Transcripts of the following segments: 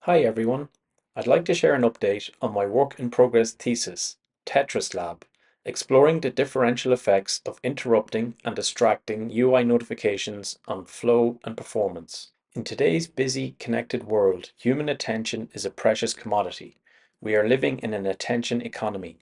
Hi everyone, I'd like to share an update on my work in progress thesis, TetrisLab, exploring the differential effects of interrupting and distracting UI notifications on flow and performance. In today's busy, connected world, human attention is a precious commodity. We are living in an attention economy.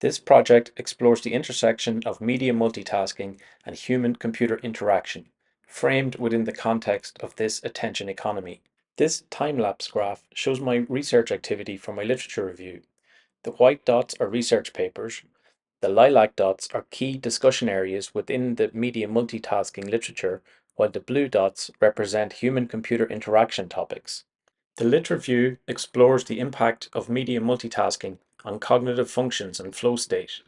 This project explores the intersection of media multitasking and human-computer interaction, framed within the context of this attention economy. This time-lapse graph shows my research activity for my literature review. The white dots are research papers. The lilac dots are key discussion areas within the media multitasking literature, while the blue dots represent human-computer interaction topics. The lit review explores the impact of media multitasking on cognitive functions and flow state.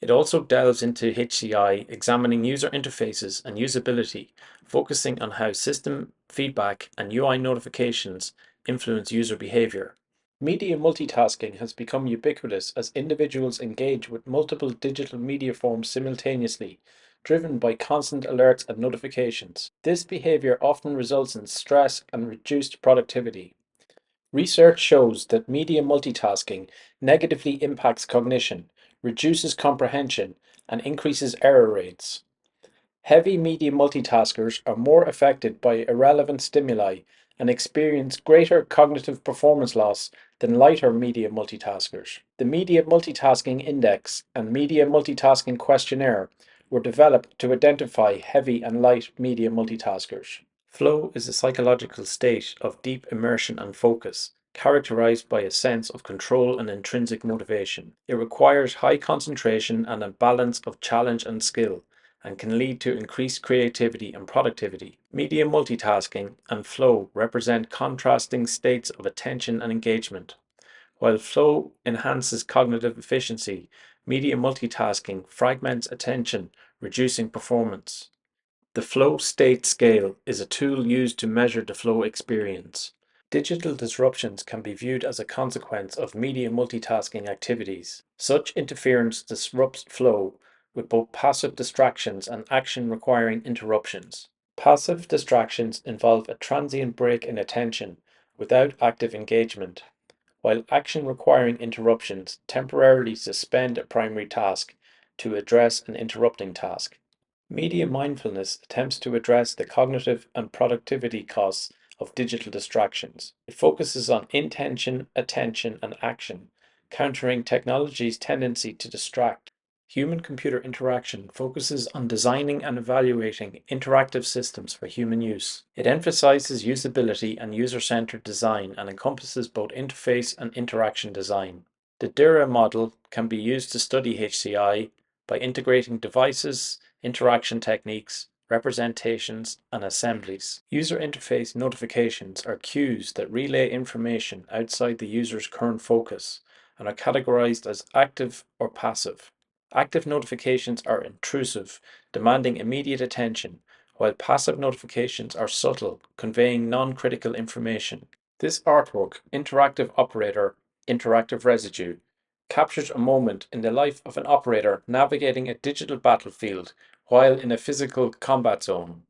It also delves into HCI, examining user interfaces and usability, focusing on how system feedback and UI notifications influence user behavior. Media multitasking has become ubiquitous as individuals engage with multiple digital media forms simultaneously, driven by constant alerts and notifications. This behavior often results in stress and reduced productivity. Research shows that media multitasking negatively impacts cognition, reduces comprehension, and increases error rates. Heavy media multitaskers are more affected by irrelevant stimuli and experience greater cognitive performance loss than lighter media multitaskers. The Media Multitasking Index and Media Multitasking Questionnaire were developed to identify heavy and light media multitaskers. Flow is a psychological state of deep immersion and focus, characterized by a sense of control and intrinsic motivation. It requires high concentration and a balance of challenge and skill, and can lead to increased creativity and productivity. Media multitasking and flow represent contrasting states of attention and engagement. While flow enhances cognitive efficiency, media multitasking fragments attention, reducing performance. The flow state scale is a tool used to measure the flow experience. Digital disruptions can be viewed as a consequence of media multitasking activities. Such interference disrupts flow with both passive distractions and action requiring interruptions. Passive distractions involve a transient break in attention without active engagement, while action requiring interruptions temporarily suspend a primary task to address an interrupting task. Media mindfulness attempts to address the cognitive and productivity costs of digital distractions. It focuses on intention, attention, and action, countering technology's tendency to distract. Human-computer interaction focuses on designing and evaluating interactive systems for human use. It emphasizes usability and user-centered design and encompasses both interface and interaction design. The DIRA model can be used to study HCI by integrating devices, interaction techniques, representations, and assemblies. User interface notifications are cues that relay information outside the user's current focus and are categorized as active or passive. Active notifications are intrusive, demanding immediate attention, while passive notifications are subtle, conveying non-critical information. This artwork, Interactive Operator, Interactive Residue, captures a moment in the life of an operator navigating a digital battlefield while in a physical combat zone.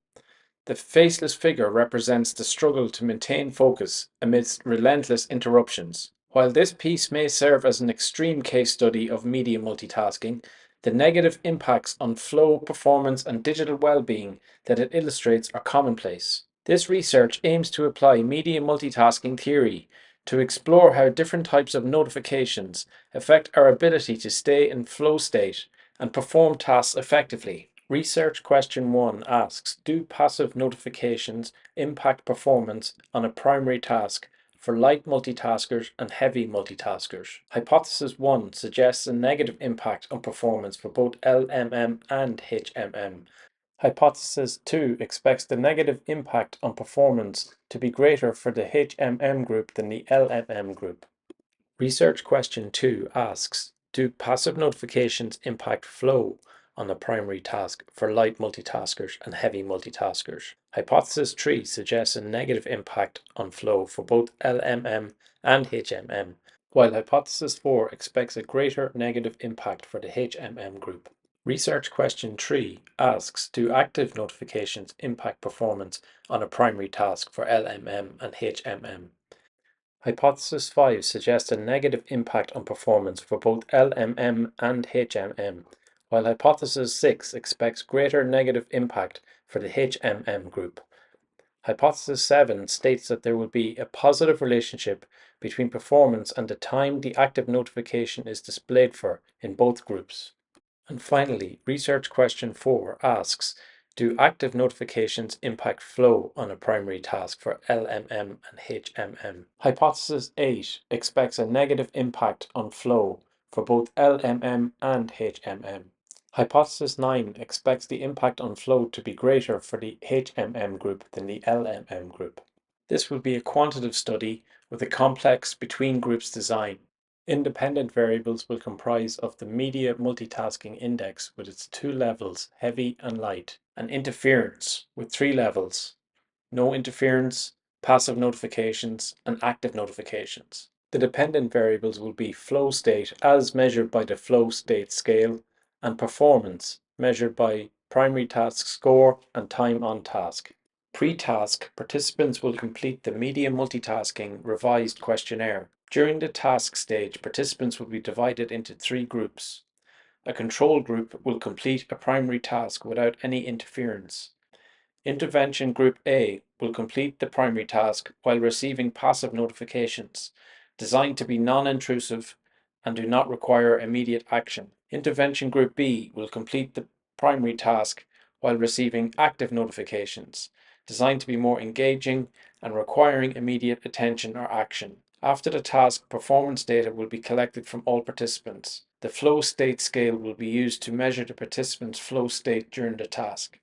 The faceless figure represents the struggle to maintain focus amidst relentless interruptions. While this piece may serve as an extreme case study of media multitasking, the negative impacts on flow, performance, and digital well-being that it illustrates are commonplace. This research aims to apply media multitasking theory to explore how different types of notifications affect our ability to stay in flow state and perform tasks effectively. Research question 1 asks, do passive notifications impact performance on a primary task for light multitaskers and heavy multitaskers? Hypothesis 1 suggests a negative impact on performance for both LMM and HMM. Hypothesis 2 expects the negative impact on performance to be greater for the HMM group than the LMM group. Research question 2 asks, do passive notifications impact flow on a primary task for light multitaskers and heavy multitaskers? Hypothesis 3 suggests a negative impact on flow for both LMM and HMM, while Hypothesis 4 expects a greater negative impact for the HMM group. Research question 3 asks, do active notifications impact performance on a primary task for LMM and HMM? Hypothesis 5 suggests a negative impact on performance for both LMM and HMM, while Hypothesis 6 expects greater negative impact for the HMM group. Hypothesis 7 states that there will be a positive relationship between performance and the time the active notification is displayed for in both groups. And finally, research question 4 asks, do active notifications impact flow on a primary task for LMM and HMM? Hypothesis 8 expects a negative impact on flow for both LMM and HMM. Hypothesis 9 expects the impact on flow to be greater for the HMM group than the LMM group. This will be a quantitative study with a complex between groups design. Independent variables will comprise of the media multitasking index with its 2 levels, heavy and light, and interference with 3 levels, no interference, passive notifications, and active notifications. The dependent variables will be flow state as measured by the flow state scale, and performance measured by primary task score and time on task. Pre-task, participants will complete the media multitasking revised questionnaire. During the task stage, participants will be divided into 3 groups. A control group will complete a primary task without any interference. Intervention Group A will complete the primary task while receiving passive notifications, designed to be non-intrusive and do not require immediate action. Intervention Group B will complete the primary task while receiving active notifications, designed to be more engaging and requiring immediate attention or action. After the task, performance data will be collected from all participants. The flow state scale will be used to measure the participants' flow state during the task.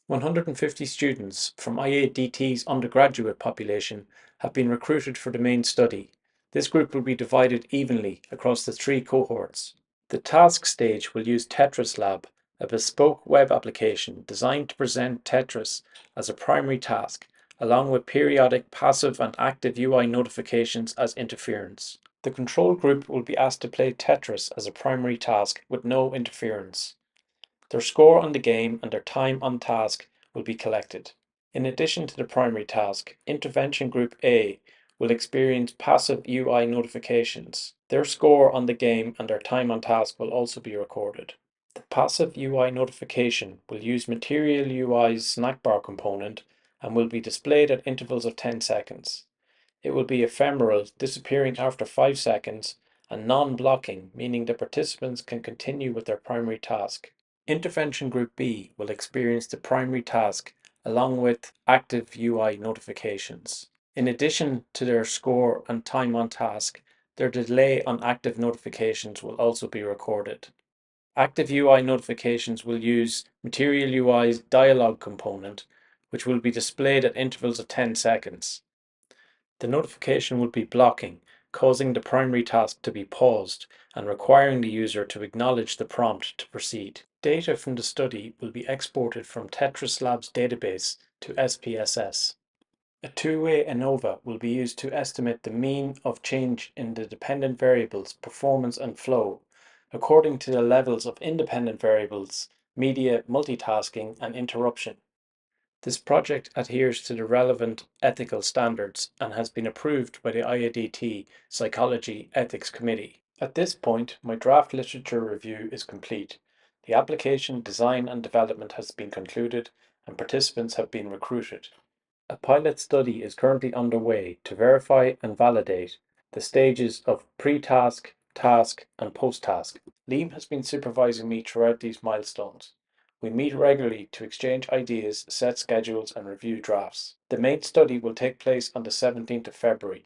150 students from IADT's undergraduate population have been recruited for the main study. This group will be divided evenly across the 3 cohorts. The task stage will use TetrisLab, a bespoke web application designed to present Tetris as a primary task, along with periodic passive and active UI notifications as interference. The control group will be asked to play Tetris as a primary task with no interference. Their score on the game and their time on task will be collected. In addition to the primary task, Intervention Group A will experience passive UI notifications. Their score on the game and their time on task will also be recorded. The passive UI notification will use Material UI's snack bar component and will be displayed at intervals of 10 seconds. It will be ephemeral, disappearing after 5 seconds, and non-blocking, meaning the participants can continue with their primary task. Intervention Group B will experience the primary task along with active UI notifications. In addition to their score and time on task, their delay on active notifications will also be recorded. Active UI notifications will use Material UI's dialog component, which will be displayed at intervals of 10 seconds. The notification will be blocking, causing the primary task to be paused and requiring the user to acknowledge the prompt to proceed. Data from the study will be exported from TetrisLab's database to SPSS. A two-way ANOVA will be used to estimate the mean of change in the dependent variables performance and flow according to the levels of independent variables, media multitasking, and interruption. This project adheres to the relevant ethical standards and has been approved by the IADT Psychology Ethics Committee. At this point, my draft literature review is complete. The application, design and development has been concluded and participants have been recruited. A pilot study is currently underway to verify and validate the stages of pre-task, task and post-task. Liam has been supervising me throughout these milestones. We meet regularly to exchange ideas, set schedules and review drafts. The main study will take place on the 17th of February.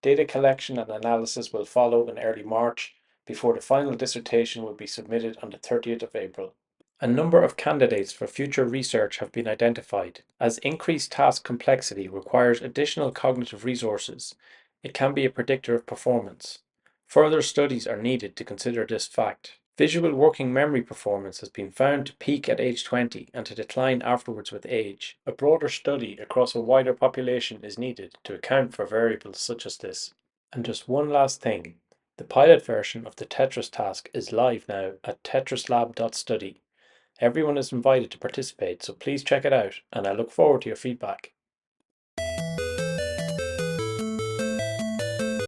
Data collection and analysis will follow in early March before the final dissertation will be submitted on the 30th of April. A number of candidates for future research have been identified. As increased task complexity requires additional cognitive resources, it can be a predictor of performance. Further studies are needed to consider this fact. Visual working memory performance has been found to peak at age 20 and to decline afterwards with age. A broader study across a wider population is needed to account for variables such as this. And just one last thing. The pilot version of the Tetris task is live now at tetrislab.study. Everyone is invited to participate, so please check it out, and I look forward to your feedback.